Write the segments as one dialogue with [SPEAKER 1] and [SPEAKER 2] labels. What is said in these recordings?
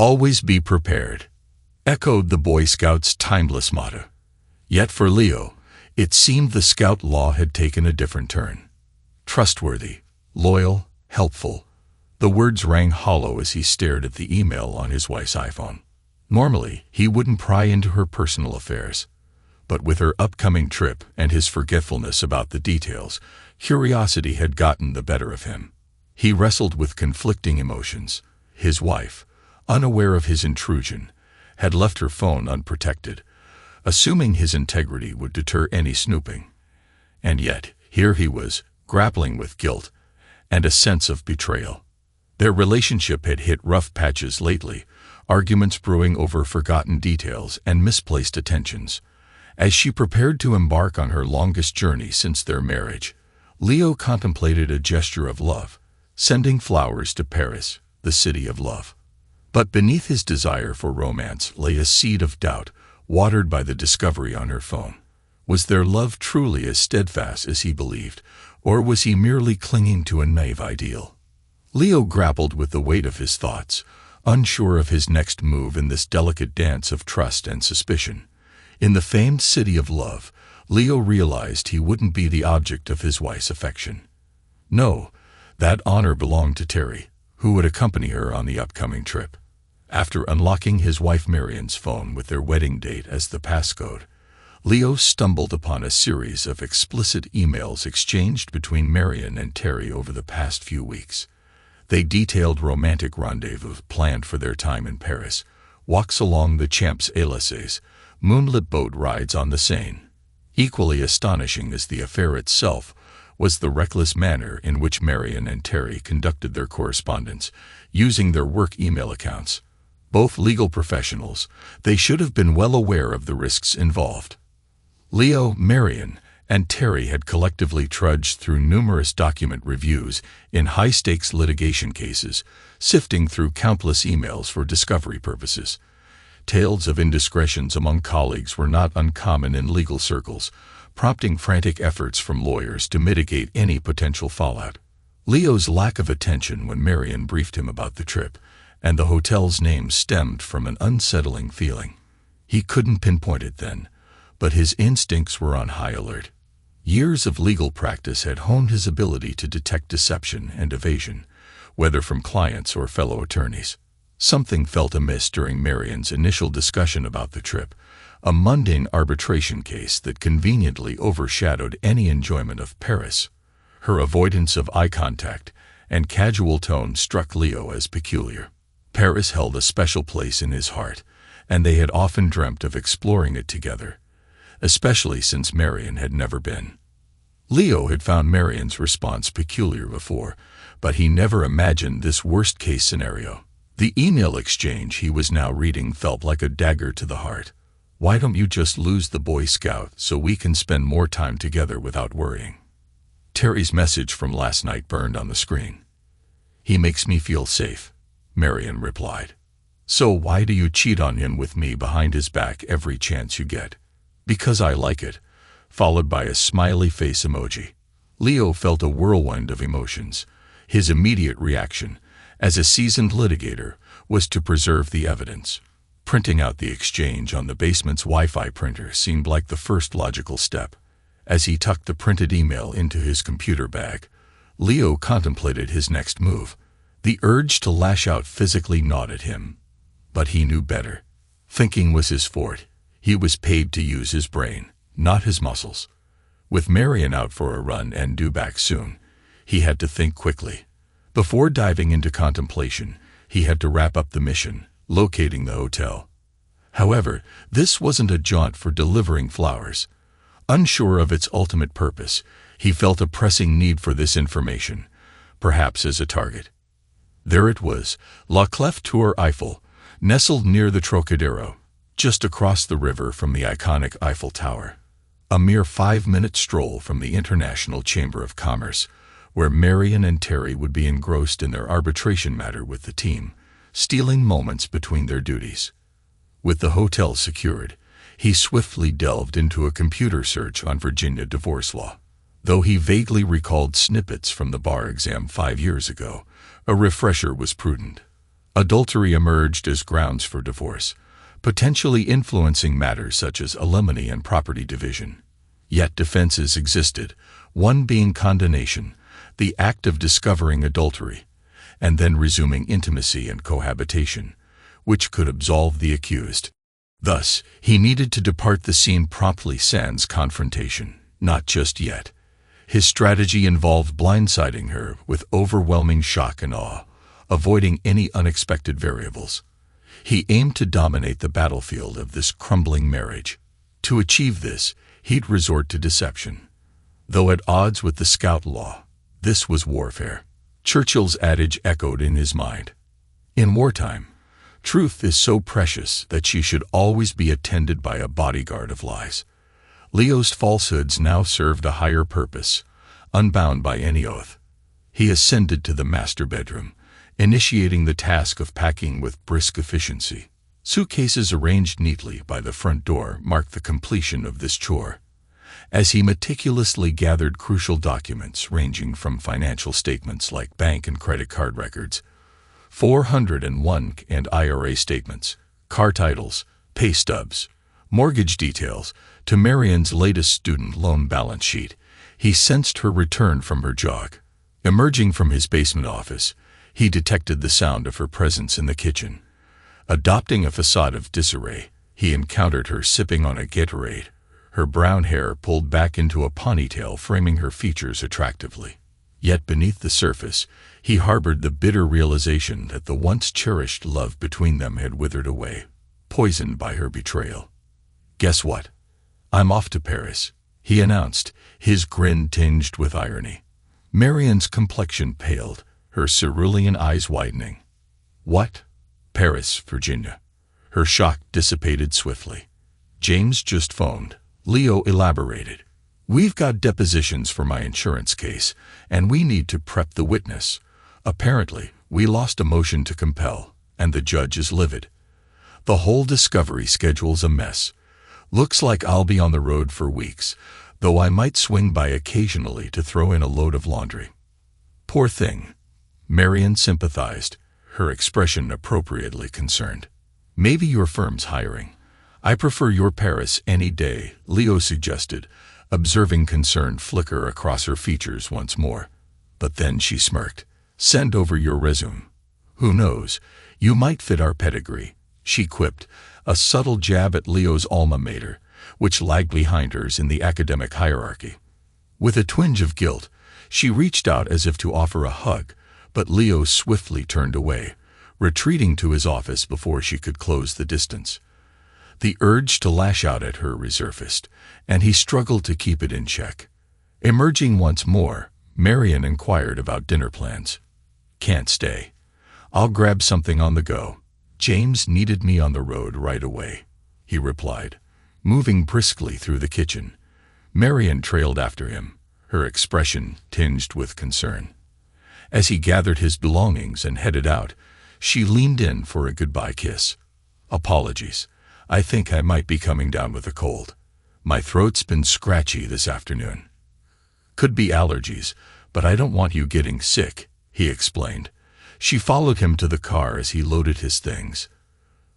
[SPEAKER 1] Always be prepared, echoed the Boy Scouts' timeless motto. Yet for Leo, it seemed the Scout law had taken a different turn. Trustworthy, loyal, helpful. The words rang hollow as he stared at the email on his wife's iPhone. Normally, he wouldn't pry into her personal affairs. But with her upcoming trip and his forgetfulness about the details, curiosity had gotten the better of him. He wrestled with conflicting emotions. His wife, unaware of his intrusion, had left her phone unprotected, assuming his integrity would deter any snooping. And yet, here he was, grappling with guilt and a sense of betrayal. Their relationship had hit rough patches lately, arguments brewing over forgotten details and misplaced attentions. As she prepared to embark on her longest journey since their marriage, Leo contemplated a gesture of love, sending flowers to Paris, the city of love. But beneath his desire for romance lay a seed of doubt, watered by the discovery on her phone. Was their love truly as steadfast as he believed, or was he merely clinging to a naive ideal? Leo grappled with the weight of his thoughts, unsure of his next move in this delicate dance of trust and suspicion. In the famed city of love, Leo realized he wouldn't be the object of his wife's affection. No, that honor belonged to Terry, who would accompany her on the upcoming trip. After unlocking his wife Marion's phone with their wedding date as the passcode, Leo stumbled upon a series of explicit emails exchanged between Marion and Terry over the past few weeks. They detailed romantic rendezvous planned for their time in Paris, walks along the Champs-Élysées, moonlit boat rides on the Seine. Equally astonishing as the affair itself was the reckless manner in which Marion and Terry conducted their correspondence, using their work email accounts. Both legal professionals, they should have been well aware of the risks involved. Leo, Marion, and Terry had collectively trudged through numerous document reviews in high-stakes litigation cases, sifting through countless emails for discovery purposes. Tales of indiscretions among colleagues were not uncommon in legal circles, prompting frantic efforts from lawyers to mitigate any potential fallout. Leo's lack of attention when Marion briefed him about the trip and the hotel's name stemmed from an unsettling feeling. He couldn't pinpoint it then, but his instincts were on high alert. Years of legal practice had honed his ability to detect deception and evasion, whether from clients or fellow attorneys. Something felt amiss during Marion's initial discussion about the trip, a mundane arbitration case that conveniently overshadowed any enjoyment of Paris. Her avoidance of eye contact and casual tone struck Leo as peculiar. Paris held a special place in his heart, and they had often dreamt of exploring it together, especially since Marion had never been. Leo had found Marion's response peculiar before, but he never imagined this worst-case scenario. The email exchange he was now reading felt like a dagger to the heart. "Why don't you just lose the Boy Scout so we can spend more time together without worrying?" Terry's message from last night burned on the screen. "He makes me feel safe," Marion replied. "So why do you cheat on him with me behind his back every chance you get?" "Because I like it," followed by a smiley face emoji. Leo felt a whirlwind of emotions. His immediate reaction, as a seasoned litigator, was to preserve the evidence. Printing out the exchange on the basement's Wi-Fi printer seemed like the first logical step. As he tucked the printed email into his computer bag, Leo contemplated his next move. The urge to lash out physically gnawed at him. But he knew better. Thinking was his forte. He was paid to use his brain, not his muscles. With Marion out for a run and due back soon, he had to think quickly. Before diving into contemplation, he had to wrap up the mission, locating the hotel. However, this wasn't a jaunt for delivering flowers. Unsure of its ultimate purpose, he felt a pressing need for this information, perhaps as a target. There it was, La Clef Tour Eiffel, nestled near the Trocadero, just across the river from the iconic Eiffel Tower. A mere 5-minute stroll from the International Chamber of Commerce, where Marion and Terry would be engrossed in their arbitration matter with the team, stealing moments between their duties. With the hotel secured, he swiftly delved into a computer search on Virginia divorce law. Though he vaguely recalled snippets from the bar exam 5 years ago, a refresher was prudent. Adultery emerged as grounds for divorce, potentially influencing matters such as alimony and property division. Yet defenses existed, one being condonation, the act of discovering adultery, and then resuming intimacy and cohabitation, which could absolve the accused. Thus, he needed to depart the scene promptly sans confrontation, not just yet. His strategy involved blindsiding her with overwhelming shock and awe, avoiding any unexpected variables. He aimed to dominate the battlefield of this crumbling marriage. To achieve this, he'd resort to deception. Though at odds with the Scout law, this was warfare. Churchill's adage echoed in his mind. In wartime, truth is so precious that she should always be attended by a bodyguard of lies. Leo's falsehoods now served a higher purpose, unbound by any oath. He ascended to the master bedroom, initiating the task of packing with brisk efficiency. Suitcases arranged neatly by the front door marked the completion of this chore. As he meticulously gathered crucial documents ranging from financial statements like bank and credit card records, 401 and IRA statements, car titles, pay stubs, mortgage details, to Marian's latest student loan balance sheet, he sensed her return from her jog. Emerging from his basement office, he detected the sound of her presence in the kitchen. Adopting a facade of disarray, he encountered her sipping on a Gatorade, her brown hair pulled back into a ponytail framing her features attractively. Yet beneath the surface, he harbored the bitter realization that the once cherished love between them had withered away, poisoned by her betrayal. "Guess what? I'm off to Paris," he announced, his grin tinged with irony. Marian's complexion paled, her cerulean eyes widening. "What? Paris, Virginia." Her shock dissipated swiftly. "James just phoned," Leo elaborated. "We've got depositions for my insurance case, and we need to prep the witness. Apparently, we lost a motion to compel, and the judge is livid. The whole discovery schedule's a mess. Looks like I'll be on the road for weeks, though I might swing by occasionally to throw in a load of laundry." "Poor thing," Marian sympathized, her expression appropriately concerned. "Maybe your firm's hiring. I prefer your Paris any day," Leo suggested, observing concern flicker across her features once more. But then she smirked. "Send over your resume. Who knows, you might fit our pedigree," she quipped, a subtle jab at Leo's alma mater, which lagged behind hers in the academic hierarchy. With a twinge of guilt, she reached out as if to offer a hug, but Leo swiftly turned away, retreating to his office before she could close the distance. The urge to lash out at her resurfaced, and he struggled to keep it in check. Emerging once more, Marian inquired about dinner plans. "Can't stay. I'll grab something on the go. James needed me on the road right away," he replied, moving briskly through the kitchen. Marian trailed after him, her expression tinged with concern. As he gathered his belongings and headed out, she leaned in for a goodbye kiss. "Apologies. I think I might be coming down with a cold. My throat's been scratchy this afternoon." "Could be allergies, but I don't want you getting sick," he explained. She followed him to the car as he loaded his things.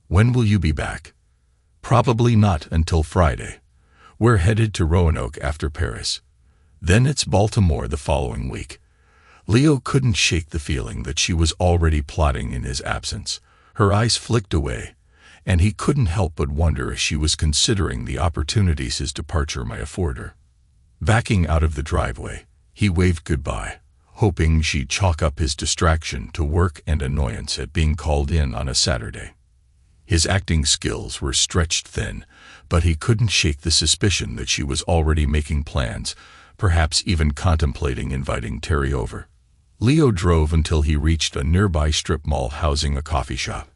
[SPEAKER 1] "When will you be back?" "Probably not until Friday. We're headed to Roanoke after Paris. Then it's Baltimore the following week." Leo couldn't shake the feeling that she was already plotting in his absence. Her eyes flicked away, and he couldn't help but wonder if she was considering the opportunities his departure might afford her. Backing out of the driveway, he waved goodbye, hoping she'd chalk up his distraction to work and annoyance at being called in on a Saturday. His acting skills were stretched thin, but he couldn't shake the suspicion that she was already making plans, perhaps even contemplating inviting Terry over. Leo drove until he reached a nearby strip mall housing a coffee shop.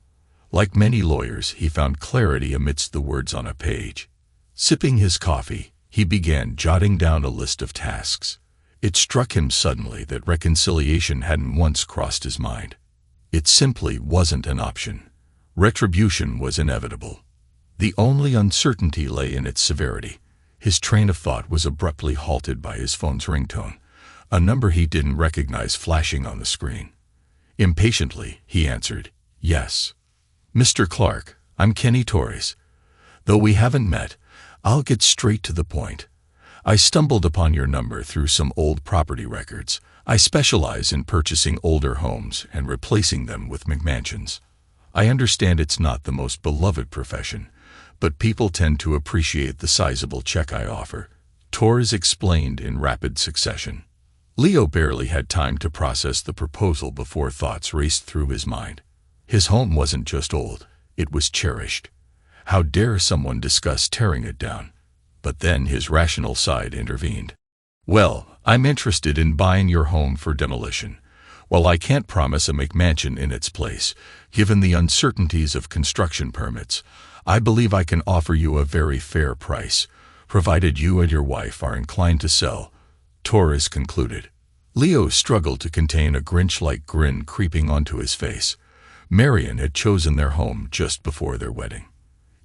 [SPEAKER 1] Like many lawyers, he found clarity amidst the words on a page. Sipping his coffee, he began jotting down a list of tasks. It struck him suddenly that reconciliation hadn't once crossed his mind. It simply wasn't an option. Retribution was inevitable. The only uncertainty lay in its severity. His train of thought was abruptly halted by his phone's ringtone, a number he didn't recognize flashing on the screen. Impatiently, he answered. Yes. Mr. Clark, I'm Kenny Torres. Though we haven't met, I'll get straight to the point. I stumbled upon your number through some old property records. I specialize in purchasing older homes and replacing them with McMansions. I understand it's not the most beloved profession, but people tend to appreciate the sizable check I offer. Torres explained in rapid succession. Leo barely had time to process the proposal before thoughts raced through his mind. His home wasn't just old, it was cherished. How dare someone discuss tearing it down? But then his rational side intervened. Well, I'm interested in buying your home for demolition. While I can't promise a McMansion in its place, given the uncertainties of construction permits, I believe I can offer you a very fair price, provided you and your wife are inclined to sell, Torres concluded. Leo struggled to contain a Grinch-like grin creeping onto his face. Marion had chosen their home just before their wedding.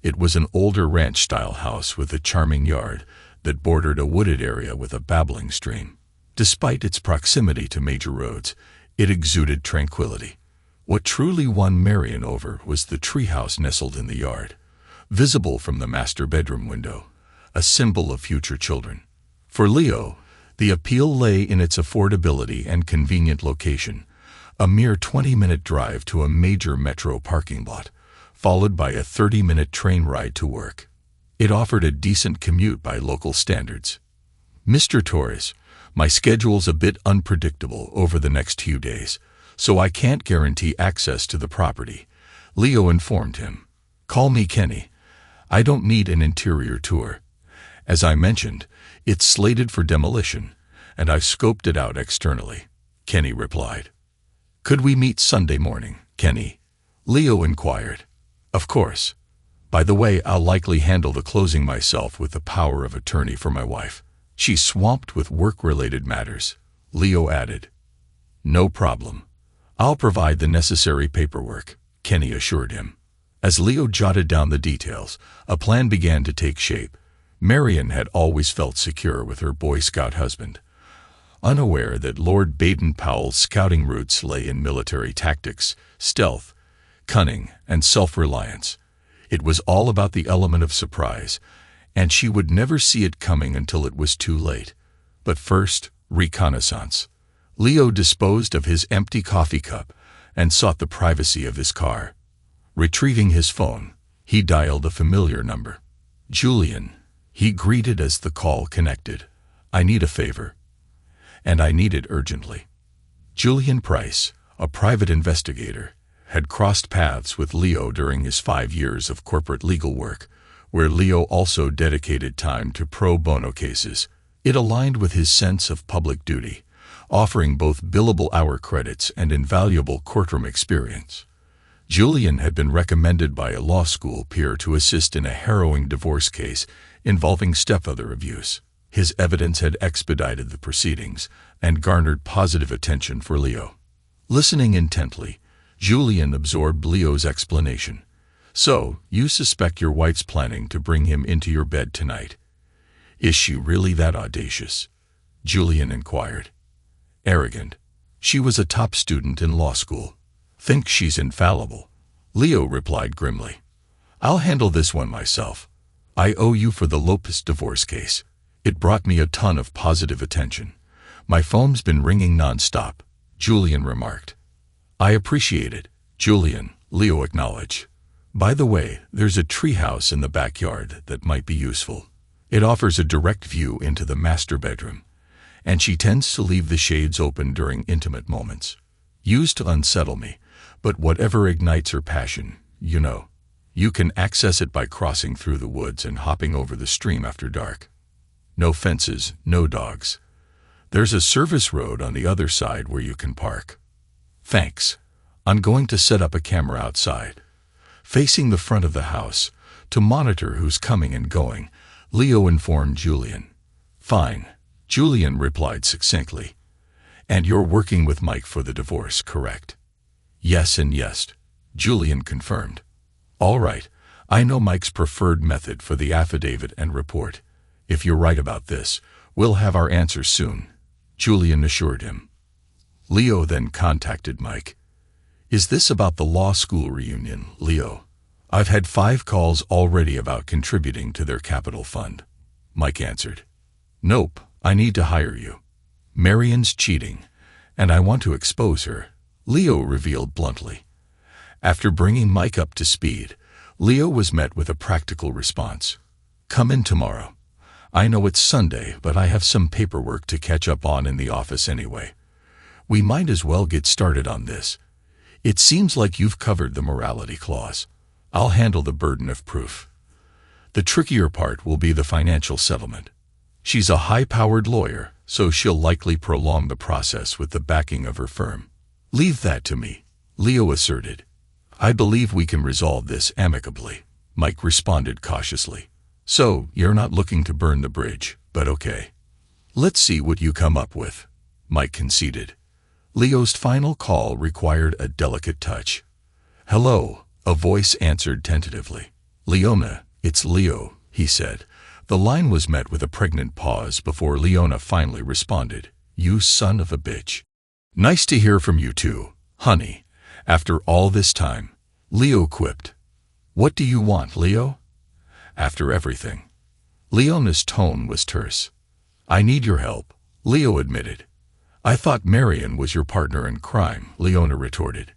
[SPEAKER 1] It was an older ranch-style house with a charming yard that bordered a wooded area with a babbling stream. Despite its proximity to major roads, it exuded tranquility. What truly won Marion over was the treehouse nestled in the yard, visible from the master bedroom window, a symbol of future children. For Leo, the appeal lay in its affordability and convenient location, a mere 20-minute drive to a major metro parking lot, followed by a 30-minute train ride to work. It offered a decent commute by local standards. Mr. Torres, my schedule's a bit unpredictable over the next few days, so I can't guarantee access to the property, Leo informed him. Call me Kenny. I don't need an interior tour. As I mentioned, it's slated for demolition, and I've scoped it out externally, Kenny replied. Could we meet Sunday morning, Kenny? Leo inquired. Of course. By the way, I'll likely handle the closing myself with the power of attorney for my wife. She's swamped with work-related matters, Leo added. No problem. I'll provide the necessary paperwork, Kenny assured him. As Leo jotted down the details, a plan began to take shape. Marion had always felt secure with her Boy Scout husband. Unaware that Lord Baden-Powell's scouting roots lay in military tactics, stealth, cunning, and self-reliance, it was all about the element of surprise, and she would never see it coming until it was too late. But first, reconnaissance. Leo disposed of his empty coffee cup and sought the privacy of his car. Retrieving his phone, he dialed a familiar number. Julian, he greeted as the call connected. I need a favor. And I need it urgently. Julian Price, a private investigator, had crossed paths with Leo during his 5 years of corporate legal work, where Leo also dedicated time to pro bono cases. It aligned with his sense of public duty, offering both billable hour credits and invaluable courtroom experience. Julian had been recommended by a law school peer to assist in a harrowing divorce case involving stepfather abuse. His evidence had expedited the proceedings and garnered positive attention for Leo. Listening intently, Julian absorbed Leo's explanation. So, you suspect your wife's planning to bring him into your bed tonight. Is she really that audacious? Julian inquired. Arrogant. She was a top student in law school. Thinks she's infallible. Leo replied grimly. I'll handle this one myself. I owe you for the Lopez divorce case. It brought me a ton of positive attention. My phone's been ringing non-stop, Julian remarked. I appreciate it, Julian, Leo acknowledged. By the way, there's a treehouse in the backyard that might be useful. It offers a direct view into the master bedroom, and she tends to leave the shades open during intimate moments. Used to unsettle me, but whatever ignites her passion, you know. You can access it by crossing through the woods and hopping over the stream after dark. No fences, no dogs. There's a service road on the other side where you can park. Thanks. I'm going to set up a camera outside, facing the front of the house, to monitor who's coming and going, Leo informed Julian. Fine, Julian replied succinctly. And you're working with Mike for the divorce, correct? Yes and yes, Julian confirmed. All right, I know Mike's preferred method for the affidavit and report. If you're right about this, we'll have our answers soon, Julian assured him. Leo then contacted Mike. Is this about the law school reunion, Leo? I've had 5 calls already about contributing to their capital fund. Mike answered. Nope, I need to hire you. Marian's cheating, and I want to expose her, Leo revealed bluntly. After bringing Mike up to speed, Leo was met with a practical response. Come in tomorrow. I know it's Sunday, but I have some paperwork to catch up on in the office anyway. We might as well get started on this. It seems like you've covered the morality clause. I'll handle the burden of proof. The trickier part will be the financial settlement. She's a high-powered lawyer, so she'll likely prolong the process with the backing of her firm. Leave that to me, Leo asserted. I believe we can resolve this amicably, Mike responded cautiously. So, you're not looking to burn the bridge, but okay. Let's see what you come up with, Mike conceded. Leo's final call required a delicate touch. Hello, a voice answered tentatively. Leona, it's Leo, he said. The line was met with a pregnant pause before Leona finally responded. You son of a bitch. Nice to hear from you too, honey. After all this time, Leo quipped. What do you want, Leo? After everything. Leona's tone was terse. I need your help, Leo admitted. I thought Marian was your partner in crime, Leona retorted.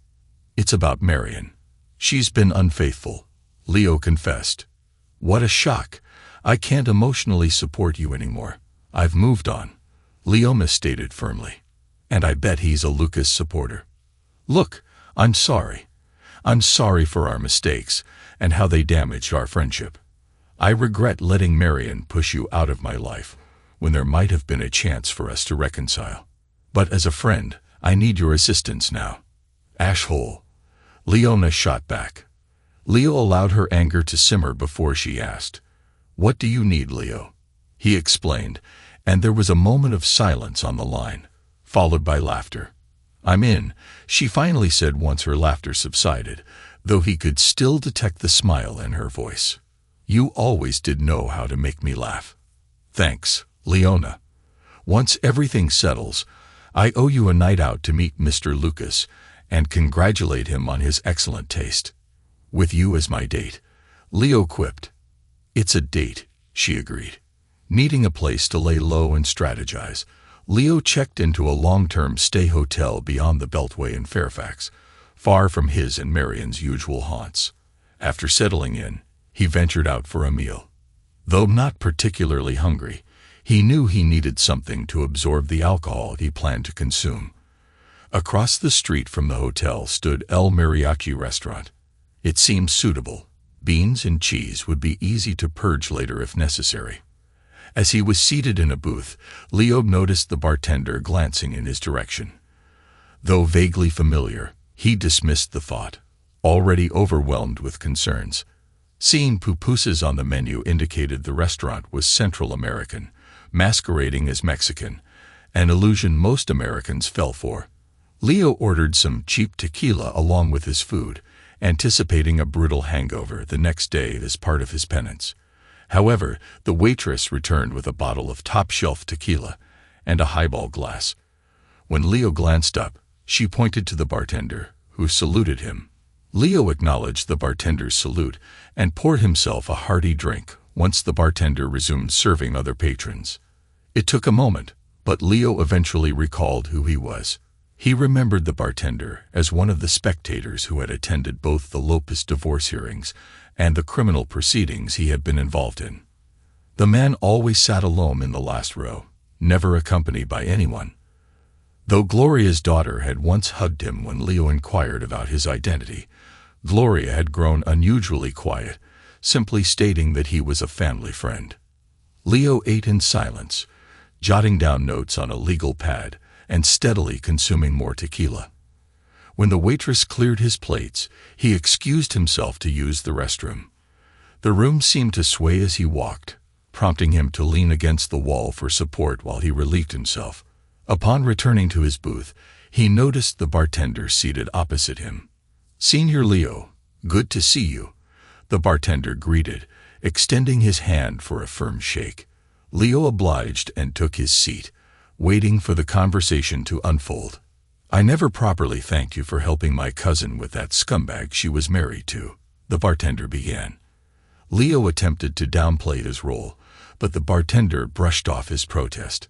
[SPEAKER 1] It's about Marian. She's been unfaithful, Leo confessed. What a shock. I can't emotionally support you anymore. I've moved on, Leona stated firmly. And I bet he's a Lucas supporter. Look, I'm sorry. I'm sorry for our mistakes and how they damaged our friendship. I regret letting Marian push you out of my life when there might have been a chance for us to reconcile. But as a friend, I need your assistance now. Asshole. Leona shot back. Leo allowed her anger to simmer before she asked, What do you need, Leo? He explained, and there was a moment of silence on the line, followed by laughter. I'm in, she finally said once her laughter subsided, though he could still detect the smile in her voice. You always did know how to make me laugh. Thanks, Leona. Once everything settles, I owe you a night out to meet Mr. Lucas and congratulate him on his excellent taste. With you as my date, Leo quipped. It's a date, she agreed. Needing a place to lay low and strategize, Leo checked into a long-term stay hotel beyond the Beltway in Fairfax, far from his and Marian's usual haunts. After settling in, he ventured out for a meal. Though not particularly hungry, he knew he needed something to absorb the alcohol he planned to consume. Across the street from the hotel stood El Mariachi restaurant. It seemed suitable. Beans and cheese would be easy to purge later if necessary. As he was seated in a booth, Leo noticed the bartender glancing in his direction. Though vaguely familiar, he dismissed the thought, already overwhelmed with concerns. Seeing pupusas on the menu indicated the restaurant was Central American, masquerading as Mexican, an illusion most Americans fell for. Leo ordered some cheap tequila along with his food, anticipating a brutal hangover the next day as part of his penance. However, the waitress returned with a bottle of top-shelf tequila and a highball glass. When Leo glanced up, she pointed to the bartender, who saluted him. Leo acknowledged the bartender's salute and poured himself a hearty drink once the bartender resumed serving other patrons. It took a moment, but Leo eventually recalled who he was. He remembered the bartender as one of the spectators who had attended both the Lopez divorce hearings and the criminal proceedings he had been involved in. The man always sat alone in the last row, never accompanied by anyone. Though Gloria's daughter had once hugged him when Leo inquired about his identity, Gloria had grown unusually quiet, simply stating that he was a family friend. Leo ate in silence, jotting down notes on a legal pad and steadily consuming more tequila. When the waitress cleared his plates, he excused himself to use the restroom. The room seemed to sway as he walked, prompting him to lean against the wall for support while he relieved himself. Upon returning to his booth, he noticed the bartender seated opposite him. "Senior Leo, good to see you," the bartender greeted, extending his hand for a firm shake. Leo obliged and took his seat, waiting for the conversation to unfold. I never properly thanked you for helping my cousin with that scumbag she was married to, the bartender began. Leo attempted to downplay his role, but the bartender brushed off his protest.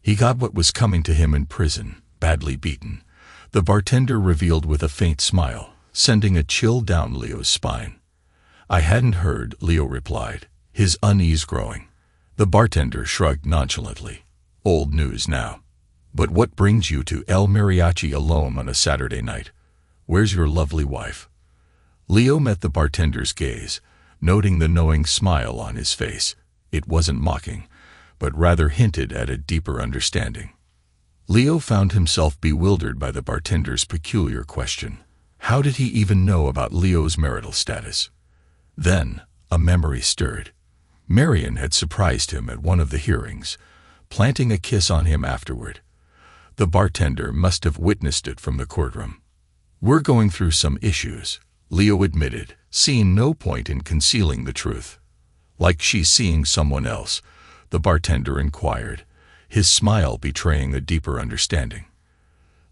[SPEAKER 1] He got what was coming to him in prison, badly beaten. The bartender revealed with a faint smile, sending a chill down Leo's spine. I hadn't heard, Leo replied, his unease growing. The bartender shrugged nonchalantly. Old news now. But what brings you to El Mariachi alone on a Saturday night? Where's your lovely wife? Leo met the bartender's gaze, noting the knowing smile on his face. It wasn't mocking, but rather hinted at a deeper understanding. Leo found himself bewildered by the bartender's peculiar question. How did he even know about Leo's marital status? Then, a memory stirred. Marion had surprised him at one of the hearings, planting a kiss on him afterward. The bartender must have witnessed it from the courtroom. We're going through some issues, Leo admitted, seeing no point in concealing the truth. Like she's seeing someone else, the bartender inquired, his smile betraying a deeper understanding.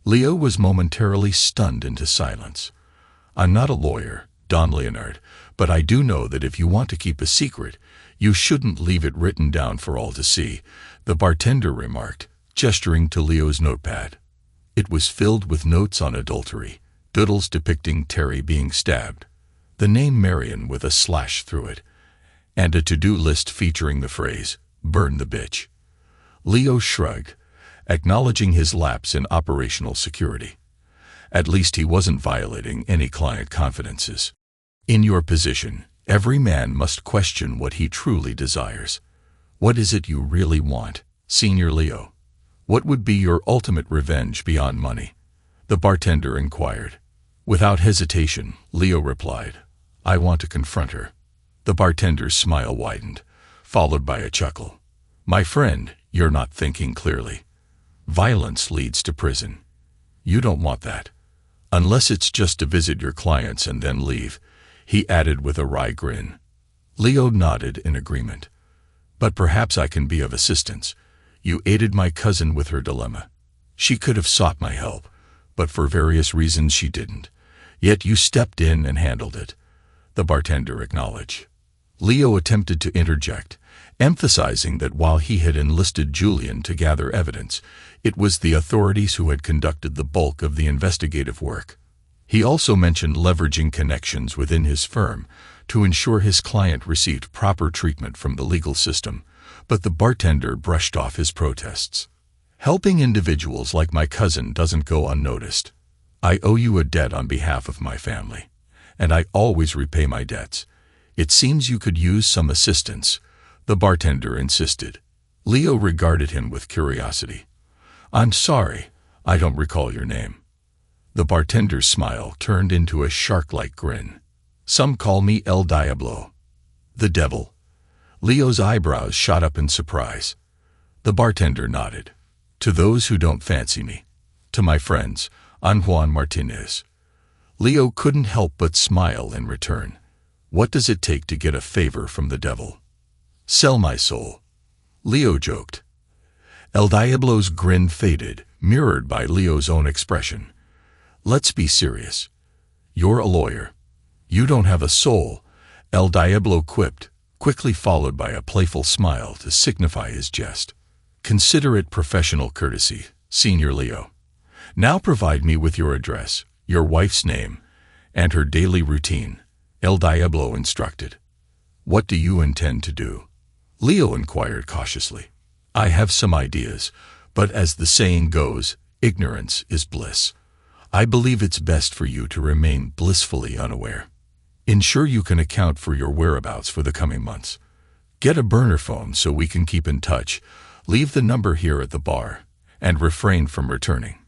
[SPEAKER 1] Leo was momentarily stunned into silence. I'm not a lawyer, Don Leonard, but I do know that if you want to keep a secret, you shouldn't leave it written down for all to see, the bartender remarked, gesturing to Leo's notepad. It was filled with notes on adultery, doodles depicting Terry being stabbed, the name Marion with a slash through it, and a to-do list featuring the phrase, burn the bitch. Leo shrugged, acknowledging his lapse in operational security. At least he wasn't violating any client confidences. In your position, every man must question what he truly desires. What is it you really want, Senior Leo? What would be your ultimate revenge beyond money? The bartender inquired. Without hesitation, Leo replied, I want to confront her. The bartender's smile widened, followed by a chuckle. My friend, you're not thinking clearly. Violence leads to prison. You don't want that. Unless it's just to visit your clients and then leave, he added with a wry grin. Leo nodded in agreement. But perhaps I can be of assistance. You aided my cousin with her dilemma. She could have sought my help, but for various reasons she didn't. Yet you stepped in and handled it. The bartender acknowledged. Leo attempted to interject, emphasizing that while he had enlisted Julian to gather evidence, it was the authorities who had conducted the bulk of the investigative work. He also mentioned leveraging connections within his firm to ensure his client received proper treatment from the legal system, but the bartender brushed off his protests. Helping individuals like my cousin doesn't go unnoticed. I owe you a debt on behalf of my family, and I always repay my debts. It seems you could use some assistance, the bartender insisted. Leo regarded him with curiosity. I'm sorry, I don't recall your name. The bartender's smile turned into a shark-like grin. Some call me El Diablo. The devil. Leo's eyebrows shot up in surprise. The bartender nodded. To those who don't fancy me. To my friends, I'm Juan Martinez. Leo couldn't help but smile in return. What does it take to get a favor from the devil? Sell my soul. Leo joked. El Diablo's grin faded, mirrored by Leo's own expression. Let's be serious. You're a lawyer. You don't have a soul, El Diablo quipped, quickly followed by a playful smile to signify his jest. Consider it professional courtesy, Senior Leo. Now provide me with your address, your wife's name, and her daily routine, El Diablo instructed. What do you intend to do? Leo inquired cautiously. I have some ideas, but as the saying goes, ignorance is bliss. I believe it's best for you to remain blissfully unaware. Ensure you can account for your whereabouts for the coming months. Get a burner phone so we can keep in touch. Leave the number here at the bar, and refrain from returning.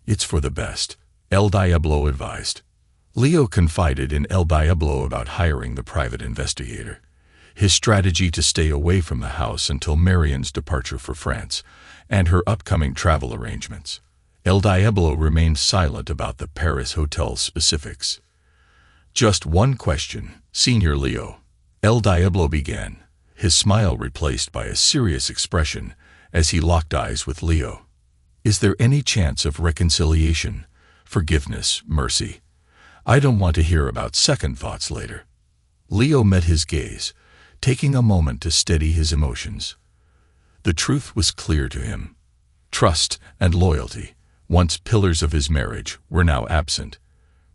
[SPEAKER 1] It's for the best, El Diablo advised. Leo confided in El Diablo about hiring the private investigator. His strategy to stay away from the house until Marion's departure for France, and her upcoming travel arrangements. El Diablo remained silent about the Paris hotel's specifics. Just one question, Senior Leo. El Diablo began, his smile replaced by a serious expression as he locked eyes with Leo. Is there any chance of reconciliation, forgiveness, mercy? I don't want to hear about second thoughts later. Leo met his gaze, taking a moment to steady his emotions. The truth was clear to him. Trust and loyalty, once pillars of his marriage, were now absent.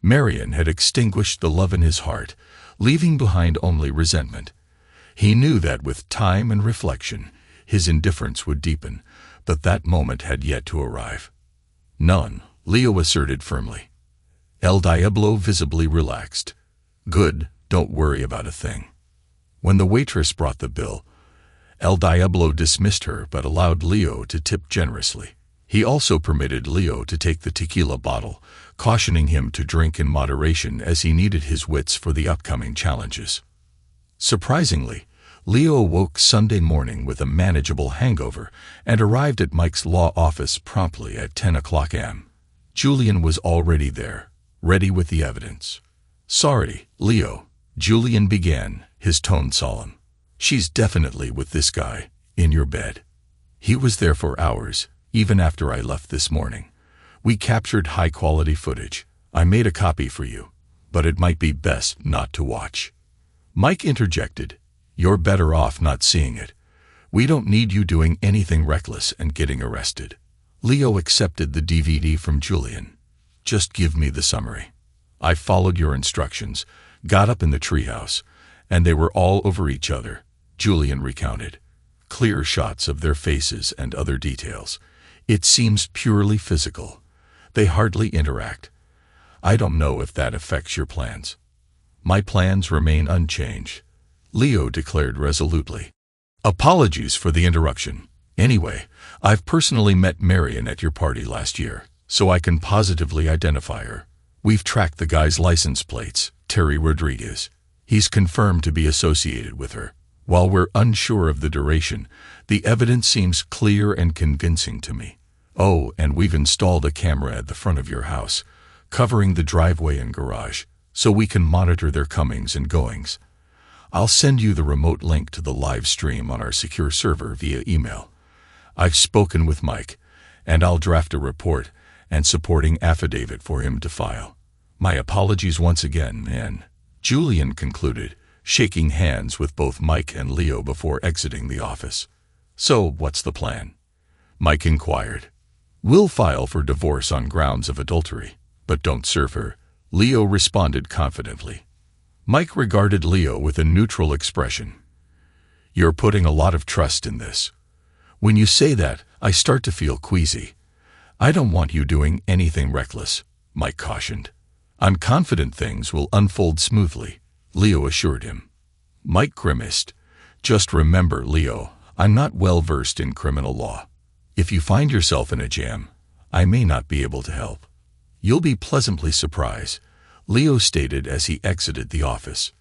[SPEAKER 1] Marian had extinguished the love in his heart, leaving behind only resentment. He knew that with time and reflection, his indifference would deepen, but that moment had yet to arrive. None, Leo asserted firmly. El Diablo visibly relaxed. Good, don't worry about a thing. When the waitress brought the bill, El Diablo dismissed her but allowed Leo to tip generously. He also permitted Leo to take the tequila bottle, cautioning him to drink in moderation as he needed his wits for the upcoming challenges. Surprisingly, Leo awoke Sunday morning with a manageable hangover and arrived at Mike's law office promptly at 10 o'clock a.m. Julian was already there, ready with the evidence. Sorry, Leo, Julian began, his tone solemn. She's definitely with this guy, in your bed. He was there for hours, even after I left this morning. We captured high-quality footage. I made a copy for you, but it might be best not to watch. Mike interjected. You're better off not seeing it. We don't need you doing anything reckless and getting arrested. Leo accepted the DVD from Julian. Just give me the summary. I followed your instructions, got up in the treehouse, and they were all over each other, Julian recounted. Clear shots of their faces and other details. It seems purely physical. They hardly interact. I don't know if that affects your plans. My plans remain unchanged, Leo declared resolutely. Apologies for the interruption. Anyway, I've personally met Marian at your party last year, so I can positively identify her. We've tracked the guy's license plates, Terry Rodriguez. He's confirmed to be associated with her. While we're unsure of the duration, the evidence seems clear and convincing to me. Oh, and we've installed a camera at the front of your house, covering the driveway and garage, so we can monitor their comings and goings. I'll send you the remote link to the live stream on our secure server via email. I've spoken with Mike, and I'll draft a report and supporting affidavit for him to file. My apologies once again, and Julian concluded, shaking hands with both Mike and Leo before exiting the office. So, what's the plan? Mike inquired. We'll file for divorce on grounds of adultery, but don't serve her, Leo responded confidently. Mike regarded Leo with a neutral expression. You're putting a lot of trust in this. When you say that, I start to feel queasy. I don't want you doing anything reckless, Mike cautioned. I'm confident things will unfold smoothly, Leo assured him. Mike grimaced. Just remember, Leo, I'm not well versed in criminal law. If you find yourself in a jam, I may not be able to help. You'll be pleasantly surprised, Leo stated as he exited the office.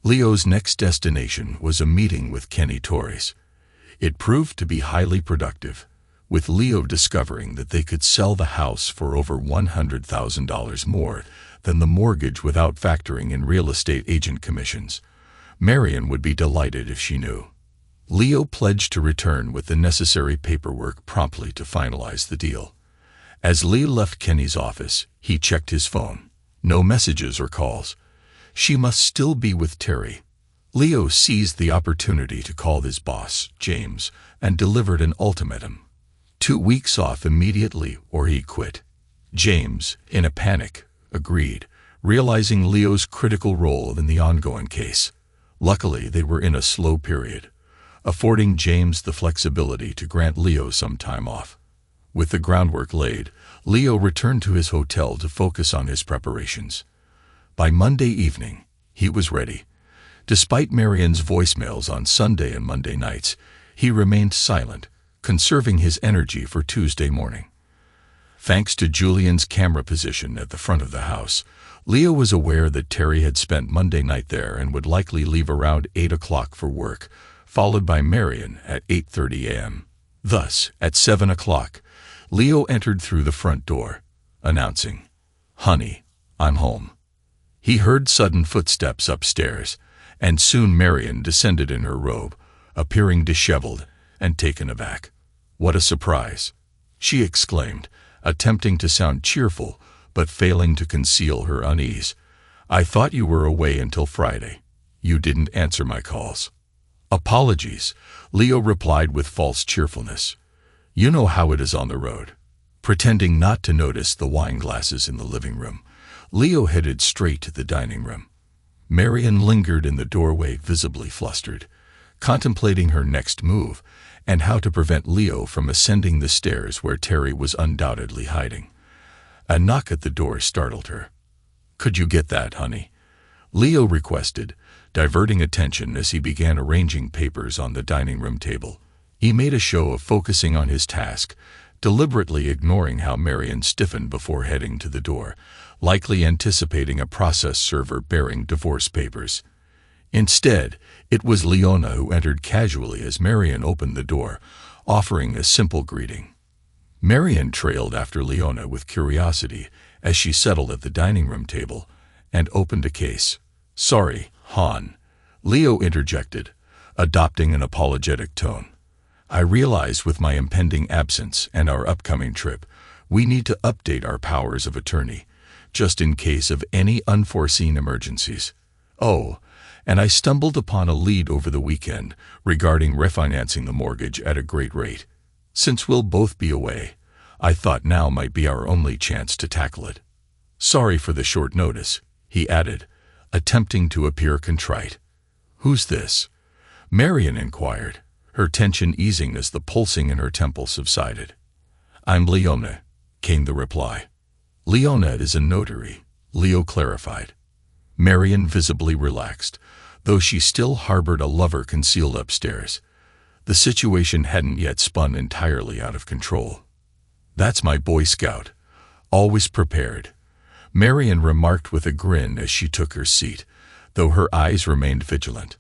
[SPEAKER 1] Leo's next destination was a meeting with Kenny Torres. It proved to be highly productive, with Leo discovering that they could sell the house for over $100,000 more than the mortgage without factoring in real estate agent commissions. Marian would be delighted if she knew. Leo pledged to return with the necessary paperwork promptly to finalize the deal. As Leo left Kenny's office, he checked his phone. No messages or calls. She must still be with Terry. Leo seized the opportunity to call his boss, James, and delivered an ultimatum. 2 weeks off immediately or he quit. James, in a panic, agreed, realizing Leo's critical role in the ongoing case. Luckily, they were in a slow period, affording James the flexibility to grant Leo some time off. With the groundwork laid, Leo returned to his hotel to focus on his preparations. By Monday evening, he was ready. Despite Marian's voicemails on Sunday and Monday nights, he remained silent, conserving his energy for Tuesday morning. Thanks to Julian's camera position at the front of the house, Leo was aware that Terry had spent Monday night there and would likely leave around 8 o'clock for work, followed by Marian at 8:30 a.m. Thus, at 7 o'clock, Leo entered through the front door, announcing, "Honey, I'm home." He heard sudden footsteps upstairs, and soon Marian descended in her robe, appearing disheveled and taken aback. What a surprise! she exclaimed, attempting to sound cheerful, but failing to conceal her unease. "I thought you were away until Friday. You didn't answer my calls." "Apologies," Leo replied with false cheerfulness. "You know how it is on the road." Pretending not to notice the wine glasses in the living room, Leo headed straight to the dining room. Marian lingered in the doorway, visibly flustered, contemplating her next move and how to prevent Leo from ascending the stairs where Terry was undoubtedly hiding. A knock at the door startled her. "Could you get that, honey?" Leo requested, diverting attention as he began arranging papers on the dining room table. He made a show of focusing on his task, deliberately ignoring how Marian stiffened before heading to the door, likely anticipating a process server bearing divorce papers. Instead, it was Leona who entered casually as Marian opened the door, offering a simple greeting. Marian trailed after Leona with curiosity as she settled at the dining room table and opened a case. "Sorry, Han," Leo interjected, adopting an apologetic tone. "I realize with my impending absence and our upcoming trip, we need to update our powers of attorney, just in case of any unforeseen emergencies. Oh, and I stumbled upon a lead over the weekend regarding refinancing the mortgage at a great rate. Since we'll both be away, I thought now might be our only chance to tackle it. Sorry for the short notice," he added, attempting to appear contrite. "Who's this?" Marian inquired, her tension easing as the pulsing in her temple subsided. "I'm Leona," came the reply. "Leona is a notary," Leo clarified. Marian visibly relaxed, though she still harbored a lover concealed upstairs. The situation hadn't yet spun entirely out of control. "That's my Boy Scout. Always prepared," Marian remarked with a grin as she took her seat, though her eyes remained vigilant.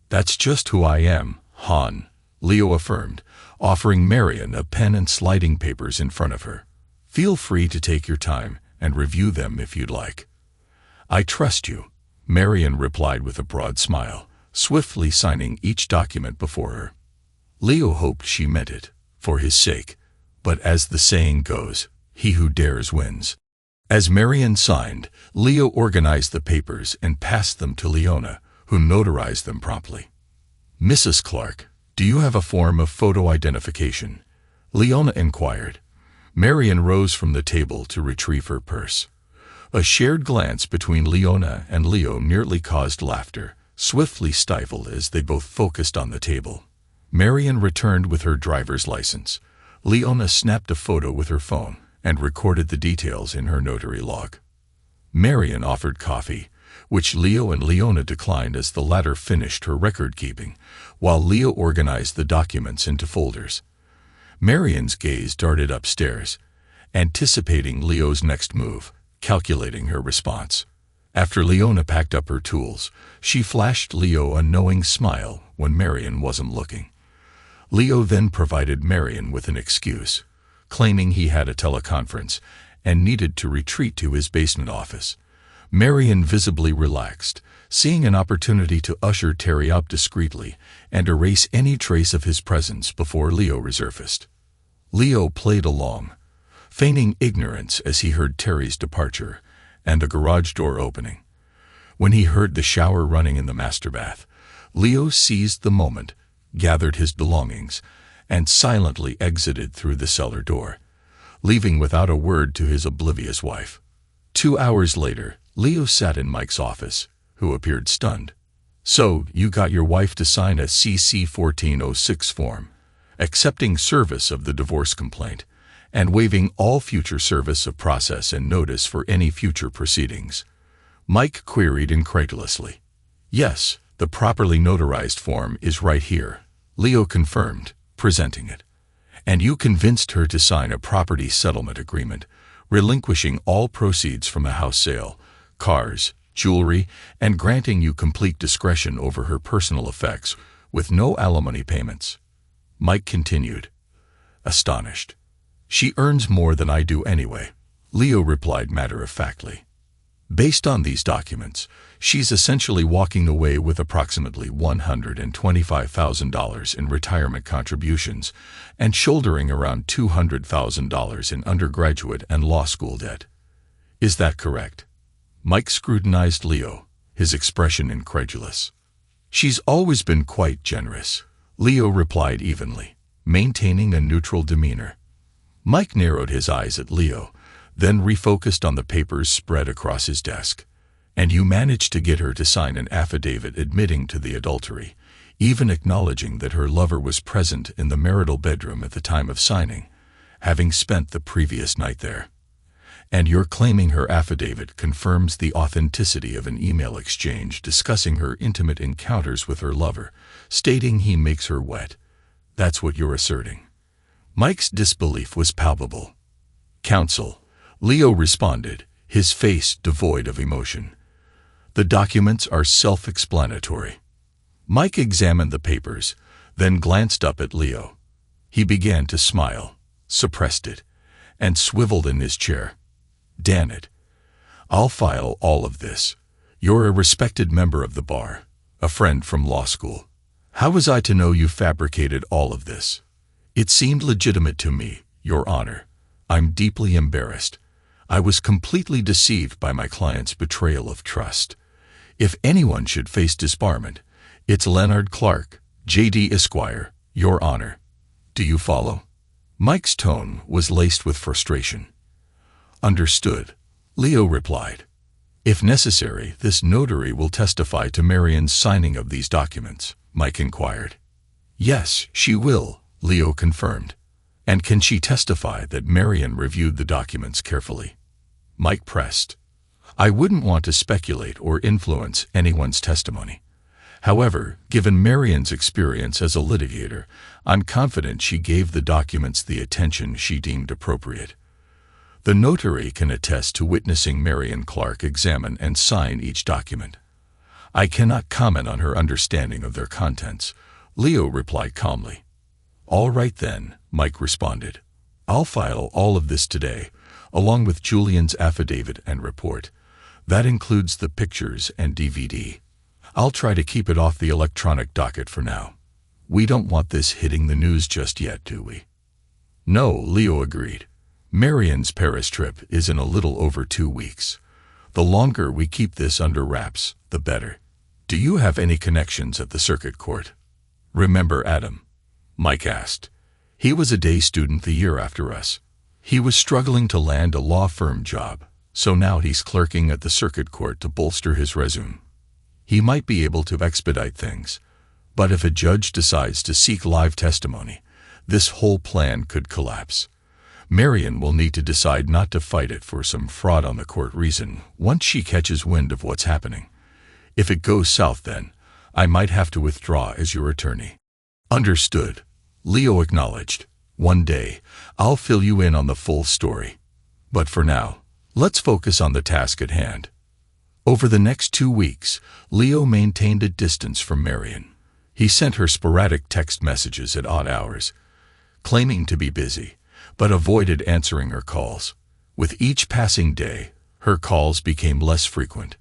[SPEAKER 1] "That's just who I am, Han," Leo affirmed, offering Marian a pen and sliding papers in front of her. "Feel free to take your time and review them if you'd like." "I trust you," Marian replied with a broad smile, swiftly signing each document before her. Leo hoped she meant it, for his sake, but as the saying goes, he who dares wins. As Marian signed, Leo organized the papers and passed them to Leona, who notarized them promptly. "Mrs. Clark, do you have a form of photo identification?" Leona inquired. Marian rose from the table to retrieve her purse. A shared glance between Leona and Leo nearly caused laughter, swiftly stifled as they both focused on the table. Marian returned with her driver's license. Leona snapped a photo with her phone and recorded the details in her notary log. Marian offered coffee, which Leo and Leona declined as the latter finished her record-keeping, while Leo organized the documents into folders. Marian's gaze darted upstairs, anticipating Leo's next move, calculating her response. After Leona packed up her tools, she flashed Leo a knowing smile when Marian wasn't looking. Leo then provided Marian with an excuse, claiming he had a teleconference and needed to retreat to his basement office. Marian visibly relaxed, seeing an opportunity to usher Terry out discreetly and erase any trace of his presence before Leo resurfaced. Leo played along, feigning ignorance as he heard Terry's departure and the garage door opening. When he heard the shower running in the master bath, Leo seized the moment, gathered his belongings, and silently exited through the cellar door, leaving without a word to his oblivious wife. 2 hours later, Leo sat in Mike's office, who appeared stunned. "So, you got your wife to sign a CC 1406 form, accepting service of the divorce complaint, and waiving all future service of process and notice for any future proceedings?" Mike queried incredulously. "Yes, the properly notarized form is right here," Leo confirmed, presenting it. "And you convinced her to sign a property settlement agreement, relinquishing all proceeds from a house sale, cars, jewelry, and granting you complete discretion over her personal effects, with no alimony payments?" Mike continued, astonished. "She earns more than I do anyway," Leo replied matter-of-factly. Based on these documents, she's essentially walking away with approximately $125,000 in retirement contributions and shouldering around $200,000 in undergraduate and law school debt. Is that correct? Mike scrutinized Leo, his expression incredulous. She's always been quite generous, Leo replied evenly, maintaining a neutral demeanor. Mike narrowed his eyes at Leo, then refocused on the papers spread across his desk. And you managed to get her to sign an affidavit admitting to the adultery, even acknowledging that her lover was present in the marital bedroom at the time of signing, having spent the previous night there. And you're claiming her affidavit confirms the authenticity of an email exchange discussing her intimate encounters with her lover, stating he makes her wet. That's what you're asserting. Mike's disbelief was palpable. Counsel, Leo responded, his face devoid of emotion. The documents are self-explanatory. Mike examined the papers, then glanced up at Leo. He began to smile, suppressed it, and swiveled in his chair. Damn it. I'll file all of this. You're a respected member of the bar, a friend from law school. How was I to know you fabricated all of this? It seemed legitimate to me, Your Honor. I'm deeply embarrassed. I was completely deceived by my client's betrayal of trust. If anyone should face disbarment, it's Leonard Clark, J.D. Esquire, Your Honor. Do you follow? Mike's tone was laced with frustration. Understood, Leo replied. If necessary, this notary will testify to Marion's signing of these documents, Mike inquired. Yes, she will, Leo confirmed. And can she testify that Marion reviewed the documents carefully? Mike pressed. I wouldn't want to speculate or influence anyone's testimony. However, given Marion's experience as a litigator, I'm confident she gave the documents the attention she deemed appropriate. The notary can attest to witnessing Marion Clark examine and sign each document. I cannot comment on her understanding of their contents, Leo replied calmly. All right then, Mike responded. I'll file all of this today, along with Julian's affidavit and report. That includes the pictures and DVD. I'll try to keep it off the electronic docket for now. We don't want this hitting the news just yet, do we? No, Leo agreed. Marion's Paris trip is in a little over 2 weeks. The longer we keep this under wraps, the better. Do you have any connections at the circuit court? Remember Adam? Mike asked. He was a day student the year after us. He was struggling to land a law firm job, so now he's clerking at the circuit court to bolster his resume. He might be able to expedite things, but if a judge decides to seek live testimony, this whole plan could collapse. Marion will need to decide not to fight it for some fraud on the court reason once she catches wind of what's happening. If it goes south then, I might have to withdraw as your attorney. Understood, Leo acknowledged. One day, I'll fill you in on the full story. But for now, let's focus on the task at hand. Over the next 2 weeks, Leo maintained a distance from Marion. He sent her sporadic text messages at odd hours, claiming to be busy, but avoided answering her calls. With each passing day, her calls became less frequent.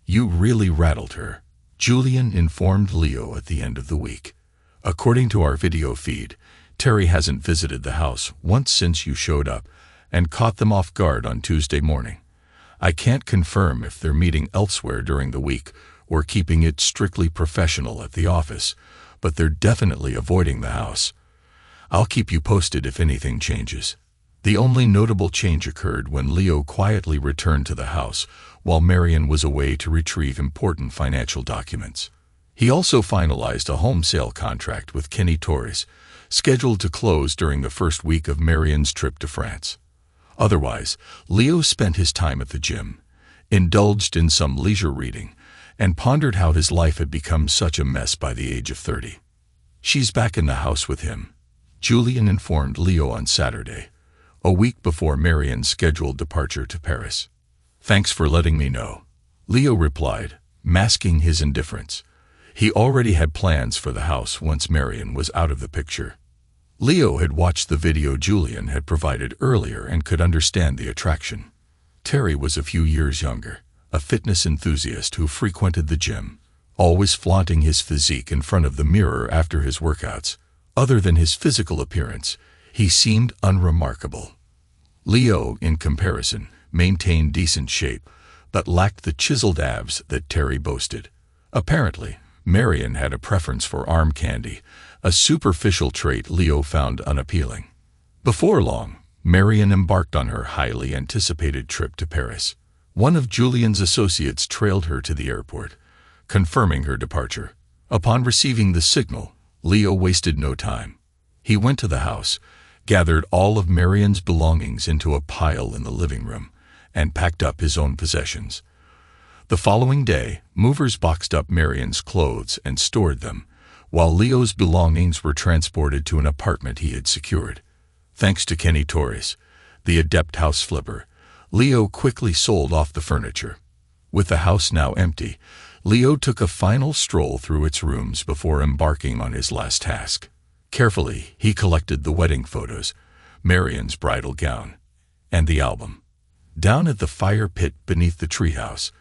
[SPEAKER 1] You really rattled her, Julian informed Leo at the end of the week. According to our video feed, Terry hasn't visited the house once since you showed up and caught them off guard on Tuesday morning. I can't confirm if they're meeting elsewhere during the week or keeping it strictly professional at the office, but they're definitely avoiding the house. I'll keep you posted if anything changes. The only notable change occurred when Leo quietly returned to the house while Marion was away to retrieve important financial documents. He also finalized a home sale contract with Kenny Torres, scheduled to close during the first week of Marion's trip to France. Otherwise, Leo spent his time at the gym, indulged in some leisure reading, and pondered how his life had become such a mess by the age of 30. She's back in the house with him, Julian informed Leo on Saturday, a week before Marion's scheduled departure to Paris. Thanks for letting me know, Leo replied, masking his indifference. He already had plans for the house once Marion was out of the picture. Leo had watched the video Julian had provided earlier and could understand the attraction. Terry was a few years younger, a fitness enthusiast who frequented the gym, always flaunting his physique in front of the mirror after his workouts. Other than his physical appearance, he seemed unremarkable. Leo, in comparison, maintained decent shape, but lacked the chiseled abs that Terry boasted. Apparently, Marion had a preference for arm candy, a superficial trait Leo found unappealing. Before long, Marion embarked on her highly anticipated trip to Paris. One of Julian's associates trailed her to the airport, confirming her departure. Upon receiving the signal, Leo wasted no time. He went to the house, gathered all of Marion's belongings into a pile in the living room, and packed up his own possessions. The following day, movers boxed up Marion's clothes and stored them, while Leo's belongings were transported to an apartment he had secured. Thanks to Kenny Torres, the adept house flipper, Leo quickly sold off the furniture. With the house now empty, Leo took a final stroll through its rooms before embarking on his last task. Carefully, he collected the wedding photos, Marion's bridal gown, and the album. Down at the fire pit beneath the treehouse,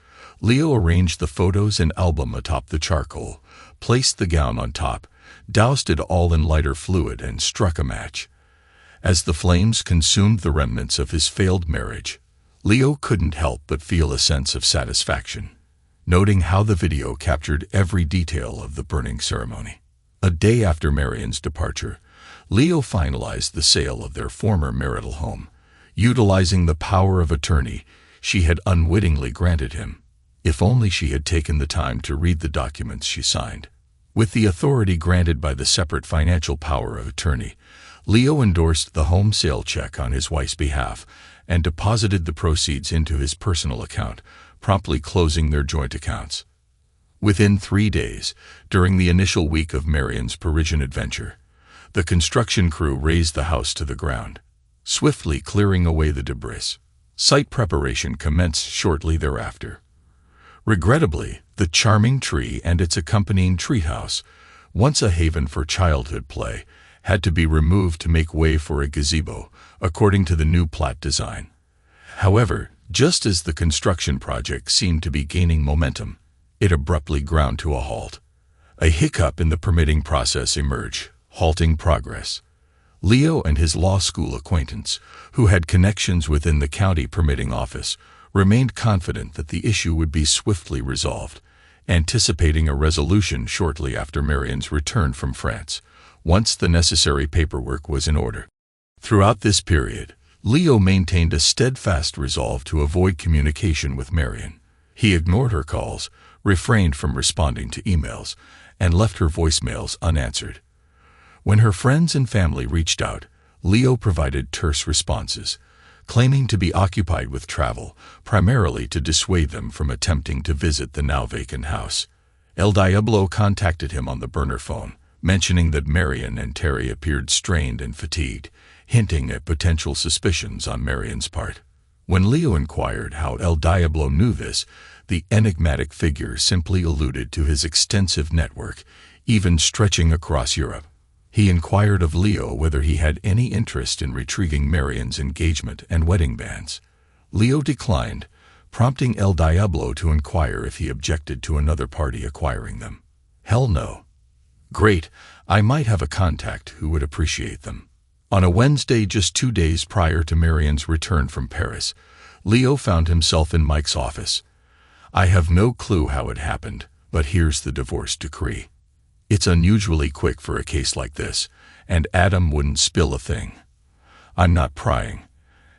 [SPEAKER 1] Leo arranged the photos and album atop the charcoal, placed the gown on top, doused it all in lighter fluid, and struck a match. As the flames consumed the remnants of his failed marriage, Leo couldn't help but feel a sense of satisfaction, noting how the video captured every detail of the burning ceremony. A day after Marion's departure, Leo finalized the sale of their former marital home, utilizing the power of attorney she had unwittingly granted him. If only she had taken the time to read the documents she signed. With the authority granted by the separate financial power of attorney, Leo endorsed the home sale check on his wife's behalf and deposited the proceeds into his personal account, promptly closing their joint accounts. Within 3 days, during the initial week of Marion's Parisian adventure, the construction crew razed the house to the ground, swiftly clearing away the debris. Site preparation commenced shortly thereafter. Regrettably, the charming tree and its accompanying treehouse, once a haven for childhood play, had to be removed to make way for a gazebo, according to the new plat design. However, just as the construction project seemed to be gaining momentum, it abruptly ground to a halt. A hiccup in the permitting process emerged, halting progress. Leo and his law school acquaintance, who had connections within the county permitting office, remained confident that the issue would be swiftly resolved, anticipating a resolution shortly after Marion's return from France, once the necessary paperwork was in order. Throughout this period, Leo maintained a steadfast resolve to avoid communication with Marion. He ignored her calls, refrained from responding to emails, and left her voicemails unanswered. When her friends and family reached out, Leo provided terse responses, claiming to be occupied with travel, primarily to dissuade them from attempting to visit the now vacant house. El Diablo contacted him on the burner phone, mentioning that Marion and Terry appeared strained and fatigued, hinting at potential suspicions on Marion's part. When Leo inquired how El Diablo knew this, the enigmatic figure simply alluded to his extensive network, even stretching across Europe. He inquired of Leo whether he had any interest in retrieving Marion's engagement and wedding bands. Leo declined, prompting El Diablo to inquire if he objected to another party acquiring them. Hell no. Great, I might have a contact who would appreciate them. On a Wednesday just 2 days prior to Marion's return from Paris, Leo found himself in Mike's office. I have no clue how it happened, but here's the divorce decree. It's unusually quick for a case like this, and Adam wouldn't spill a thing. I'm not prying,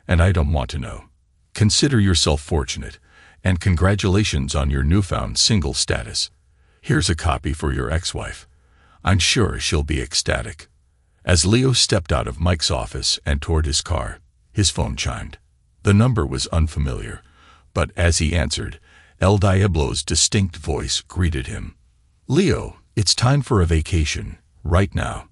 [SPEAKER 1] and I don't want to know. Consider yourself fortunate, and congratulations on your newfound single status. Here's a copy for your ex-wife. I'm sure she'll be ecstatic. As Leo stepped out of Mike's office and toward his car, his phone chimed. The number was unfamiliar, but as he answered, El Diablo's distinct voice greeted him. Leo, it's time for a vacation, right now.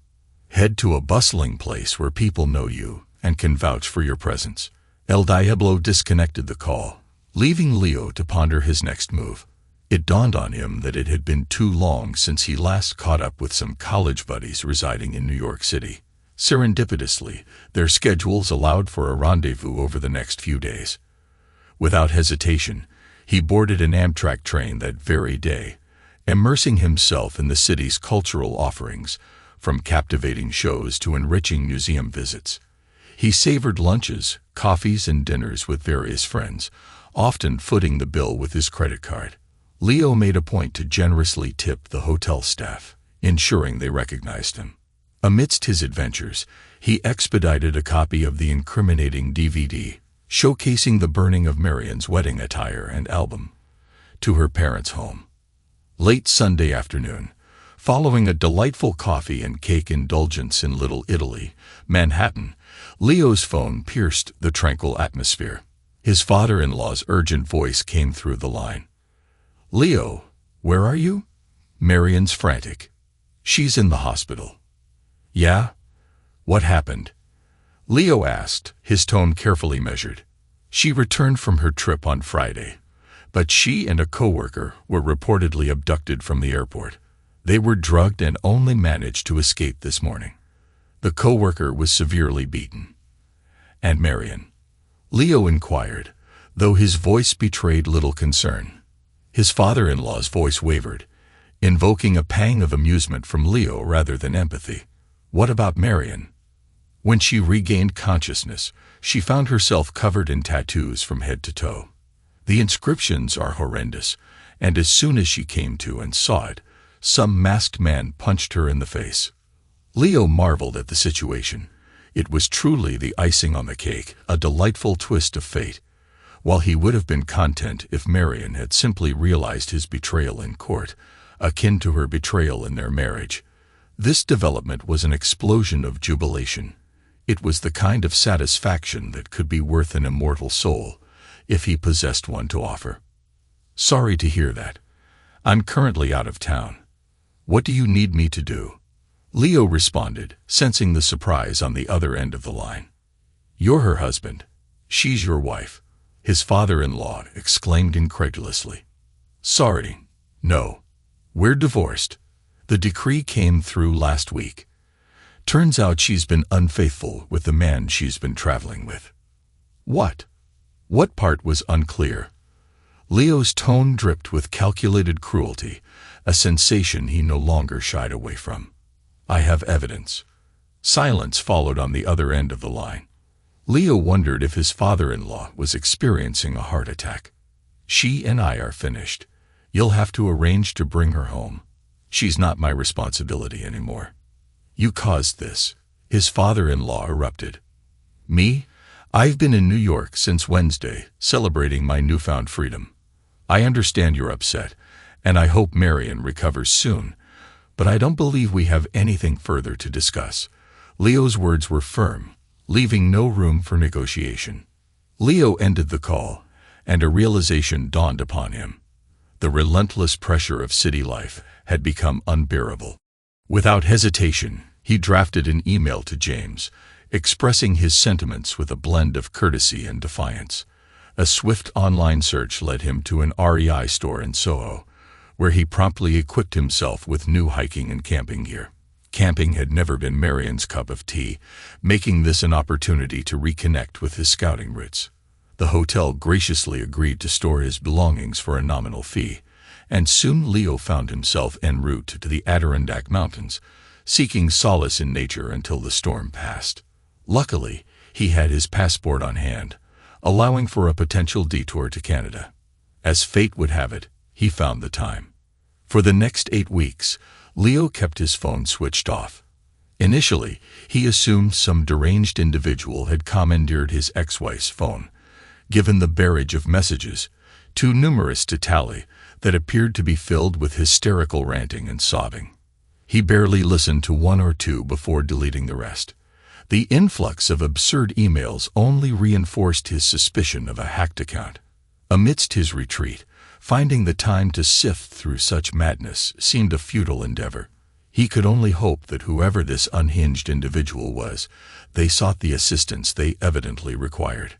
[SPEAKER 1] Head to a bustling place where people know you and can vouch for your presence. El Diablo disconnected the call, leaving Leo to ponder his next move. It dawned on him that it had been too long since he last caught up with some college buddies residing in New York City. Serendipitously, their schedules allowed for a rendezvous over the next few days. Without hesitation, He boarded an Amtrak train that very day, immersing himself in the city's cultural offerings, from captivating shows to enriching museum visits. He savored lunches, coffees, and dinners with various friends, often footing the bill with his credit card. Leo made a point to generously tip the hotel staff, ensuring they recognized him. Amidst his adventures, he expedited a copy of the incriminating DVD, showcasing the burning of Marian's wedding attire and album, to her parents' home. Late Sunday afternoon, following a delightful coffee and cake indulgence in Little Italy, Manhattan, Leo's phone pierced the tranquil atmosphere. His father-in-law's urgent voice came through the line. "Leo, where are you?" Marian's frantic. "She's in the hospital." "Yeah? What happened?" Leo asked, his tone carefully measured. "She returned from her trip on Friday, but she and a coworker were reportedly abducted from the airport. They were drugged and only managed to escape this morning. The coworker was severely beaten." "And Marian?" Leo inquired, though his voice betrayed little concern. His father-in-law's voice wavered, invoking a pang of amusement from Leo rather than empathy. "What about Marian?" "When she regained consciousness, she found herself covered in tattoos from head to toe. The inscriptions are horrendous, and as soon as she came to and saw it, some masked man punched her in the face." Leo marveled at the situation. It was truly the icing on the cake, a delightful twist of fate. While he would have been content if Marian had simply realized his betrayal in court, akin to her betrayal in their marriage, this development was an explosion of jubilation. It was the kind of satisfaction that could be worth an immortal soul, if he possessed one to offer. "Sorry to hear that. I'm currently out of town. What do you need me to do?" Leo responded, sensing the surprise on the other end of the line. "You're her husband. She's your wife," his father-in-law exclaimed incredulously. "Sorry, no. We're divorced. The decree came through last week. Turns out she's been unfaithful with the man she's been traveling with." "What?" What part was unclear? Leo's tone dripped with calculated cruelty, a sensation he no longer shied away from. "I have evidence." Silence followed on the other end of the line. Leo wondered if his father-in-law was experiencing a heart attack. "She and I are finished. You'll have to arrange to bring her home. She's not my responsibility anymore." "You caused this," his father-in-law erupted. "Me? I've been in New York since Wednesday, celebrating my newfound freedom. I understand you're upset, and I hope Marian recovers soon, but I don't believe we have anything further to discuss." Leo's words were firm, leaving no room for negotiation. Leo ended the call, and a realization dawned upon him. The relentless pressure of city life had become unbearable. Without hesitation, he drafted an email to James, expressing his sentiments with a blend of courtesy and defiance. A swift online search led him to an REI store in Soho, where he promptly equipped himself with new hiking and camping gear. Camping had never been Marian's cup of tea, making this an opportunity to reconnect with his scouting roots. The hotel graciously agreed to store his belongings for a nominal fee, and soon Leo found himself en route to the Adirondack Mountains, seeking solace in nature until the storm passed. Luckily, he had his passport on hand, allowing for a potential detour to Canada. As fate would have it, he found the time. For the next 8 weeks, Leo kept his phone switched off. Initially, he assumed some deranged individual had commandeered his ex-wife's phone, given the barrage of messages, too numerous to tally, that appeared to be filled with hysterical ranting and sobbing. He barely listened to 1 or 2 before deleting the rest. The influx of absurd emails only reinforced his suspicion of a hacked account. Amidst his retreat, finding the time to sift through such madness seemed a futile endeavor. He could only hope that whoever this unhinged individual was, they sought the assistance they evidently required.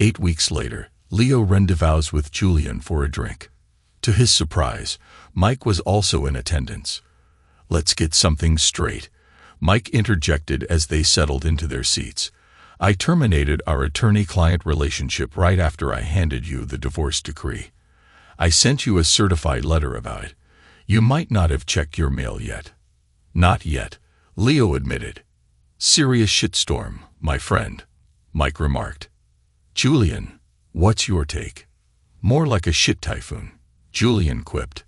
[SPEAKER 1] 8 weeks later, Leo rendezvoused with Julian for a drink. To his surprise, Mike was also in attendance. "Let's get something straight," Mike interjected as they settled into their seats. "I terminated our attorney-client relationship right after I handed you the divorce decree. I sent you a certified letter about it. You might not have checked your mail yet." "Not yet," Leo admitted. "Serious shitstorm, my friend," Mike remarked. "Julian, what's your take?" "More like a shit typhoon," Julian quipped.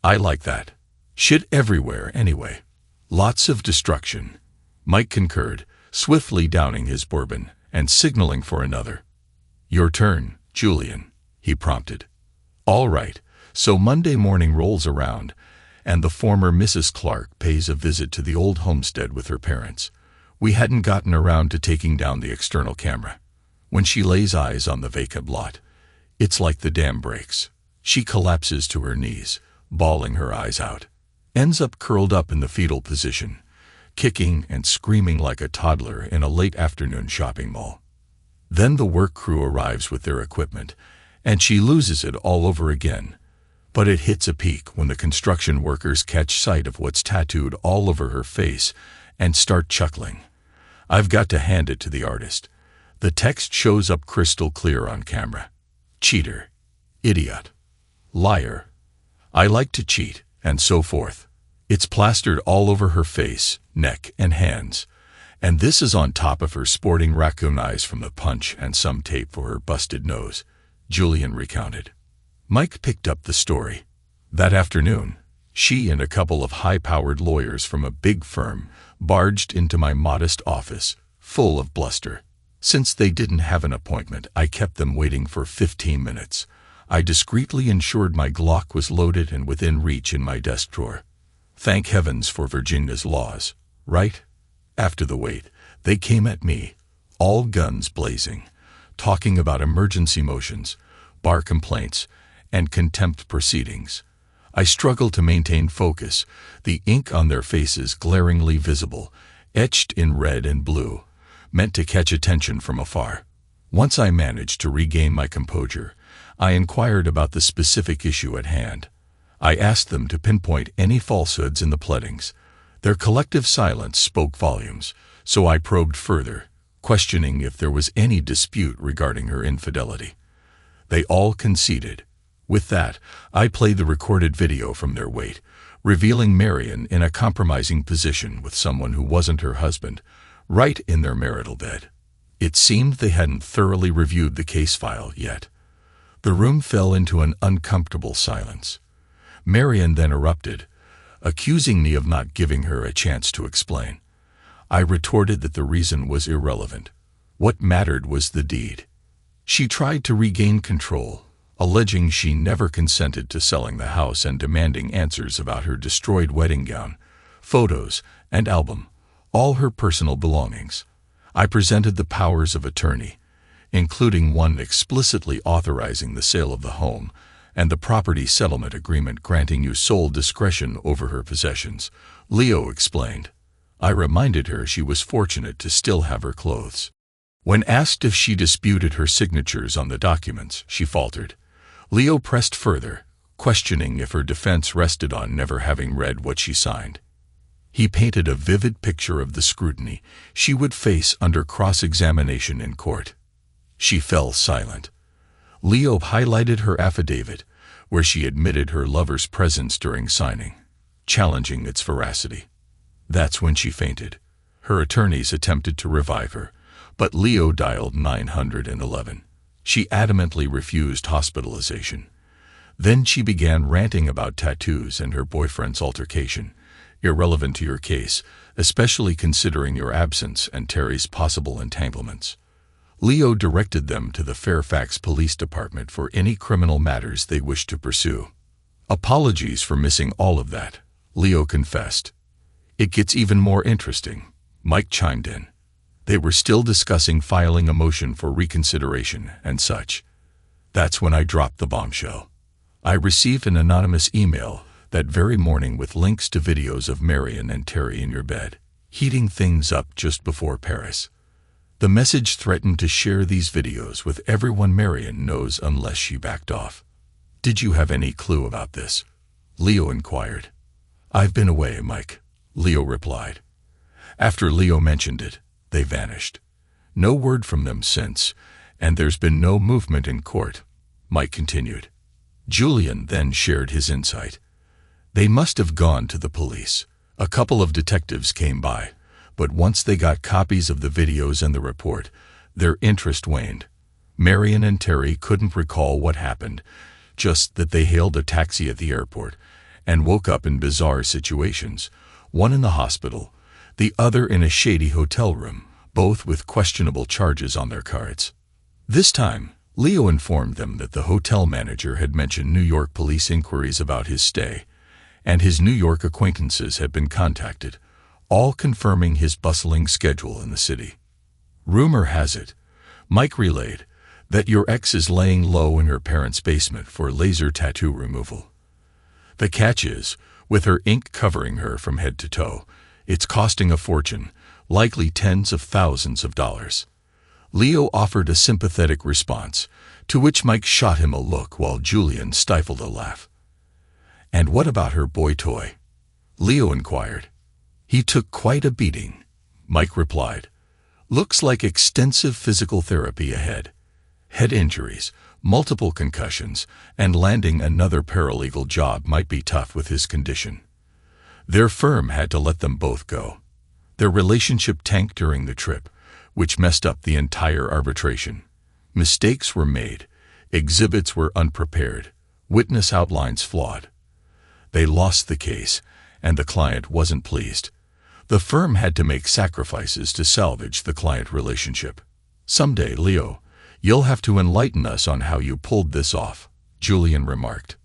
[SPEAKER 1] "I like that. Shit everywhere anyway. Lots of destruction," Mike concurred, swiftly downing his bourbon and signaling for another. "Your turn, Julian," he prompted. "All right, so Monday morning rolls around, and the former Mrs. Clark pays a visit to the old homestead with her parents. We hadn't gotten around to taking down the external camera. When she lays eyes on the vacant lot, it's like the dam breaks. She collapses to her knees, bawling her eyes out, ends up curled up in the fetal position, kicking and screaming like a toddler in a late afternoon shopping mall. Then the work crew arrives with their equipment, and she loses it all over again. But it hits a peak when the construction workers catch sight of what's tattooed all over her face and start chuckling. I've got to hand it to the artist. The text shows up crystal clear on camera. Cheater. Idiot. Liar. I like to cheat, and so forth. It's plastered all over her face, neck, and hands. And this is on top of her sporting raccoon eyes from the punch and some tape for her busted nose, Julian recounted. Mike picked up the story. That afternoon, she and a couple of high-powered lawyers from a big firm barged into my modest office, full of bluster. Since they didn't have an appointment, I kept them waiting for 15 minutes. I discreetly ensured my Glock was loaded and within reach in my desk drawer. Thank heavens for Virginia's laws, right? After the wait, they came at me, all guns blazing, talking about emergency motions, bar complaints, and contempt proceedings. I struggled to maintain focus, the ink on their faces glaringly visible, etched in red and blue, meant to catch attention from afar. Once I managed to regain my composure, I inquired about the specific issue at hand. I asked them to pinpoint any falsehoods in the pleadings. Their collective silence spoke volumes, so I probed further, questioning if there was any dispute regarding her infidelity. They all conceded. With that, I played the recorded video from their wait, revealing Marion in a compromising position with someone who wasn't her husband, right in their marital bed. It seemed they hadn't thoroughly reviewed the case file yet. The room fell into an uncomfortable silence. Marion then erupted, accusing me of not giving her a chance to explain. I retorted that the reason was irrelevant. What mattered was the deed. She tried to regain control, alleging she never consented to selling the house and demanding answers about her destroyed wedding gown, photos, and album, all her personal belongings. I presented the powers of attorney, including one explicitly authorizing the sale of the home and the property settlement agreement granting you sole discretion over her possessions, Leo explained. I reminded her she was fortunate to still have her clothes. When asked if she disputed her signatures on the documents, she faltered. Leo pressed further, questioning if her defense rested on never having read what she signed. He painted a vivid picture of the scrutiny she would face under cross-examination in court. She fell silent. Leo highlighted her affidavit, where she admitted her lover's presence during signing, challenging its veracity. That's when she fainted. Her attorneys attempted to revive her, but Leo dialed 911. She adamantly refused hospitalization. Then she began ranting about tattoos and her boyfriend's altercation, irrelevant to your case, especially considering your absence and Terry's possible entanglements. Leo directed them to the Fairfax Police Department for any criminal matters they wished to pursue. Apologies for missing all of that, Leo confessed. It gets even more interesting, Mike chimed in. They were still discussing filing a motion for reconsideration and such. That's when I dropped the bombshell. I received an anonymous email that very morning with links to videos of Marion and Terry in your bed, heating things up just before Paris. The message threatened to share these videos with everyone Marion knows unless she backed off. Did you have any clue about this? Leo inquired. I've been away, Mike, Leo replied. After Leo mentioned it, they vanished. No word from them since, and there's been no movement in court, Mike continued. Julian then shared his insight. They must have gone to the police. A couple of detectives came by, but once they got copies of the videos and the report, their interest waned. Marion and Terry couldn't recall what happened, just that they hailed a taxi at the airport and woke up in bizarre situations, one in the hospital, the other in a shady hotel room, both with questionable charges on their cards. This time, Leo informed them that the hotel manager had mentioned New York police inquiries about his stay, and his New York acquaintances had been contacted, all confirming his bustling schedule in the city. Rumor has it, Mike relayed, that your ex is laying low in her parents' basement for laser tattoo removal. The catch is, with her ink covering her from head to toe, it's costing a fortune, likely tens of thousands of dollars. Leo offered a sympathetic response, to which Mike shot him a look while Julian stifled a laugh. And what about her boy toy? Leo inquired. He took quite a beating, Mike replied. Looks like extensive physical therapy ahead. Head injuries, multiple concussions, and landing another paralegal job might be tough with his condition. Their firm had to let them both go. Their relationship tanked during the trip, which messed up the entire arbitration. Mistakes were made, exhibits were unprepared, witness outlines flawed. They lost the case, and the client wasn't pleased. The firm had to make sacrifices to salvage the client relationship. Someday, Leo, you'll have to enlighten us on how you pulled this off, Julian remarked.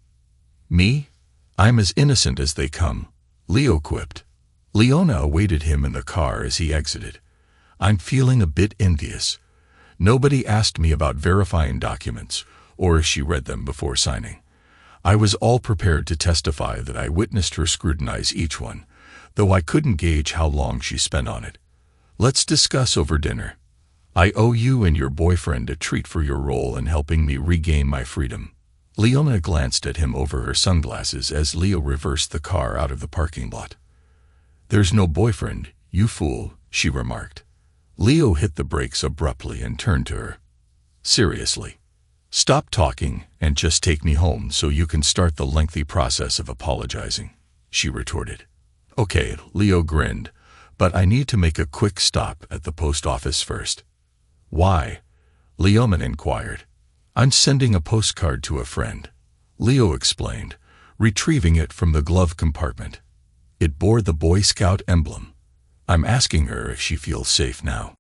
[SPEAKER 1] Me? I'm as innocent as they come, Leo quipped. Leona awaited him in the car as he exited. I'm feeling a bit envious. Nobody asked me about verifying documents, or if she read them before signing. I was all prepared to testify that I witnessed her scrutinize each one, though I couldn't gauge how long she spent on it. Let's discuss over dinner. I owe you and your boyfriend a treat for your role in helping me regain my freedom. Leona glanced at him over her sunglasses as Leo reversed the car out of the parking lot. There's no boyfriend, you fool, she remarked. Leo hit the brakes abruptly and turned to her. Seriously. Stop talking and just take me home so you can start the lengthy process of apologizing, she retorted. Okay, Leo grinned, but I need to make a quick stop at the post office first. Why? Leona inquired. I'm sending a postcard to a friend, Leo explained, retrieving it from the glove compartment. It bore the Boy Scout emblem. I'm asking her if she feels safe now.